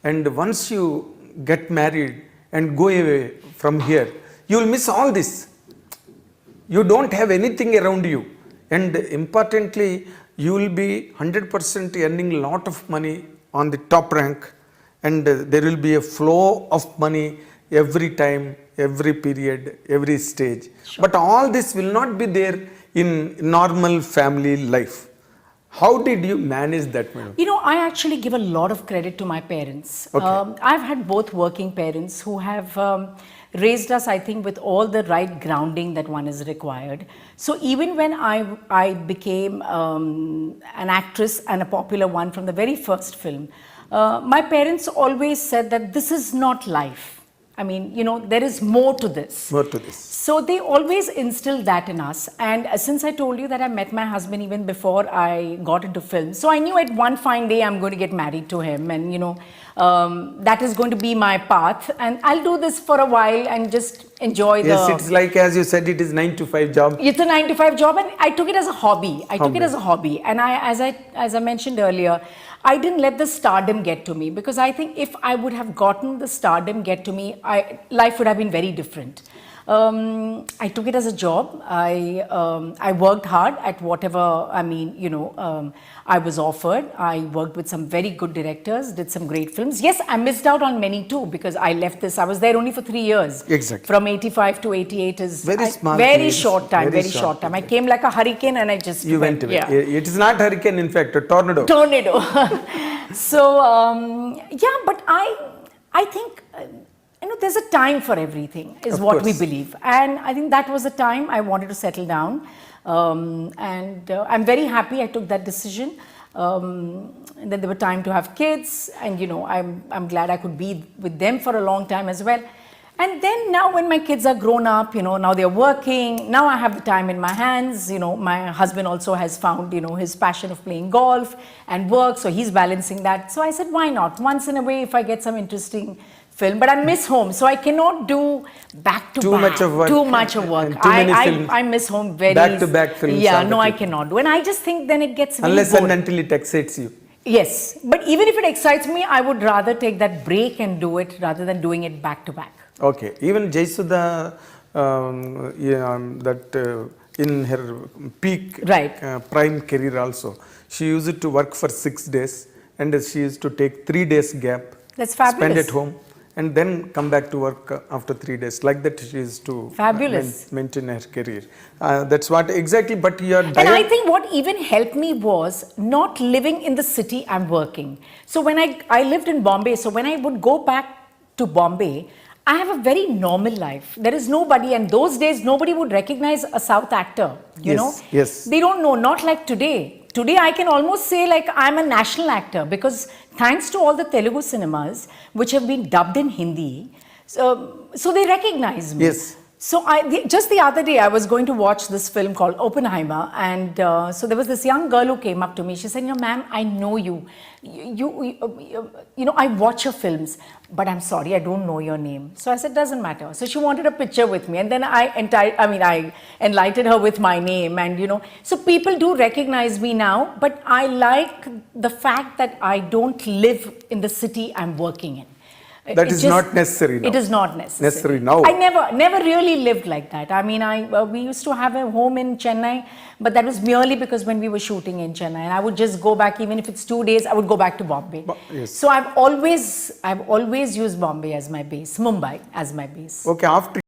And once you get married and go away from here, you will miss all this. You don't have anything around you. And importantly, you will be 100% earning a lot of money on the top rank, and there will be a flow of money every time, every period, every stage. Sure. But all this will not be there in normal family life. How did you manage that, madam? You know, I actually give a lot of credit to my parents. Okay. I've had both working parents who have raised us, I think, with all the right grounding that one is required. So even when I became an actress, and a popular one from the very first film, my parents always said that this is not life. I mean, you know, there is more to this. More to this. So they always instilled that in us. And since I told you that I met my husband even before I got into film, so I knew at one fine day I'm going to get married to him, and you know, that is going to be my path, and I'll do this for a while and just enjoy the... Yes, it's like, as you said, it is 9-to-5 job. It's a 9-to-5 job, and I took it as a hobby. Took it as a hobby. And as I mentioned earlier, I didn't let the stardom get to me, because I think if I would have gotten the stardom get to me, life would have been very different. I took it as a job. I worked hard at whatever, I mean, you know, I was offered. I worked with some very good directors, did some great films. Yes, I missed out on many too, because I left this. I was there only for 3 years. Exactly. From 85 to 88 is very short time. Very short time. I came like a hurricane and I just went away. Yeah. It is not hurricane, in fact, a tornado. Tornado. So, yeah, but I think... you know, there's a time for everything, is what we believe. And I think that was the time I wanted to settle down. And I'm very happy I took that decision. And then there were time to have kids. And, you know, I'm glad I could be with them for a long time as well. And then now when my kids are grown up, you know, now they're working. Now I have the time in my hands. You know, my husband also has found, you know, his passion of playing golf and work. So he's balancing that. So I said, why not? Once in a way, if I get some interesting film, but I miss home, so I cannot do back to too back. Much of work. Too much of work. I miss home very. Back to back films. Yeah, no, I cannot do, and I just think then it gets very unless boring. and until it excites you. Yes, but even if it excites me, I would rather take that break and do it rather than doing it back to back. Okay, even Jaisuda, in her peak prime career also, she used to work for 6 days, and she used to take 3 days gap. That's fabulous. Spend at home, and then come back to work after 3 days. Like that, she used to maintain her career. That's what exactly. But your diet... And I think what even helped me was not living in the city I'm working. So when I lived in Bombay, so when I would go back to Bombay, I have a very normal life. There is nobody, and those days nobody would recognize a South actor, you know. Yes. They don't know, not like today. Today I can almost say like I'm a national actor, because thanks to all the Telugu cinemas which have been dubbed in Hindi, so they recognize me. Yes. So just the other day I was going to watch this film called Oppenheimer, and so there was this young girl who came up to me. She said, you know, ma'am, I know you. You know, I watch your films, but I'm sorry, I don't know your name. So I said, doesn't matter. So she wanted a picture with me, and then I enlightened her with my name, and you know, so people do recognize me now, but I like the fact that I don't live in the city I'm working in. That is not necessary now. It is not necessary now. I never really lived like that. I mean, we used to have a home in Chennai, but that was merely because when we were shooting in Chennai, and I would just go back, even if it's 2 days, I would go back to Bombay. Yes. So I've always used Bombay as my base, Mumbai as my base. Okay, after